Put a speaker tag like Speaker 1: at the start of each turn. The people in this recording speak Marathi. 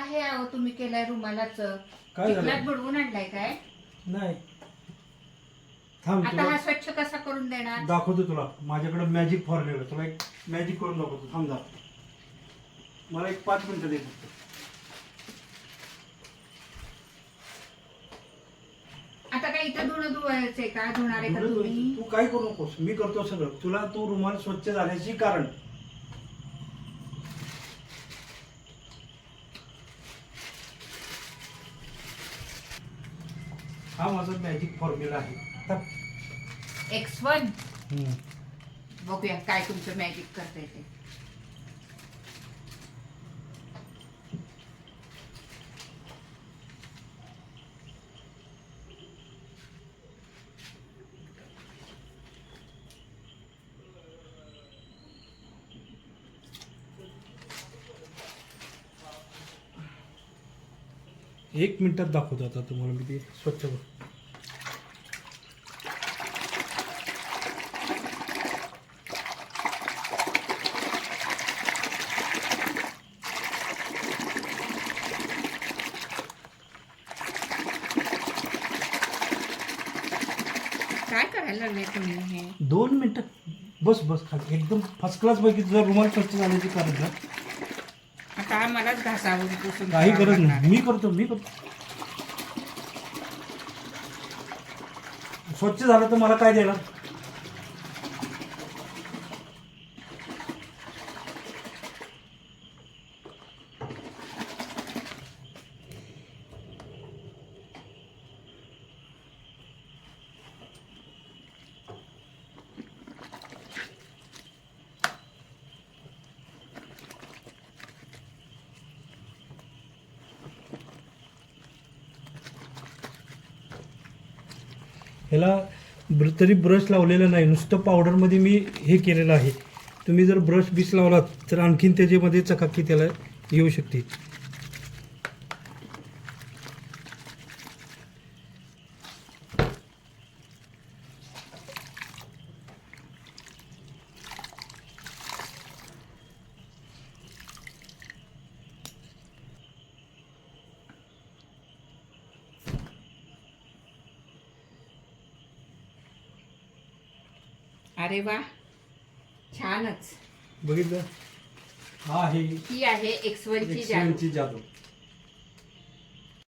Speaker 1: हे आहो तुम्ही केलंय रुमालाच
Speaker 2: काय झालं?
Speaker 1: चिखलात बुडवून आणलाय काय?
Speaker 2: नाही थांब
Speaker 1: आता हा स्वच्छ कसा करून देणार?
Speaker 2: दाखवतो तुला माझ्याकडे मॅजिक फॉर्म्युला तुला एक मॅजिक करून दाखवतो थांब जा मला एक 5 मिनिटं दे फक्त
Speaker 1: आता काय इथं धुणं धुवायचंय का? धुणार आहे का तुम्ही?
Speaker 2: तू काय करू नकोस मी करतो सगळं तुला तू रुमाल स्वच्छ झाल्याची कारण हा माझा मॅजिक फॉर्म्युला आहे
Speaker 1: X1 बघूया काय तुमचं मॅजिक करताय ते.
Speaker 2: एक मिनिटात दाखवतो आता तुम्हाला मी ते स्वच्छ कर
Speaker 1: काय करायला लागले तुम्ही हे?
Speaker 2: 2 मिनिटं बस बस खाली एकदम फर्स्ट क्लास पैकी तुझा रुमाल स्वच्छ झाल्याची कारण ना
Speaker 1: आता हा मलाच घासावून पुसून
Speaker 2: काही
Speaker 1: करावं
Speaker 2: गरज
Speaker 1: लागणार
Speaker 2: नाही मी करतो स्वच्छ झालं तर मला काय देणार ह्याला तरी ब्रश लावलेला नाही नुसतं पावडरमध्ये मी हे केलेलं आहे तुम्ही जर ब्रश बीस लावलात तर आणखीन त्याच्यामध्ये चकाकी त्याला येऊ शकते
Speaker 1: अरे वा छानच.
Speaker 2: बघितलं हा आहे
Speaker 1: ही आहे X1 ची जादू.
Speaker 2: जादू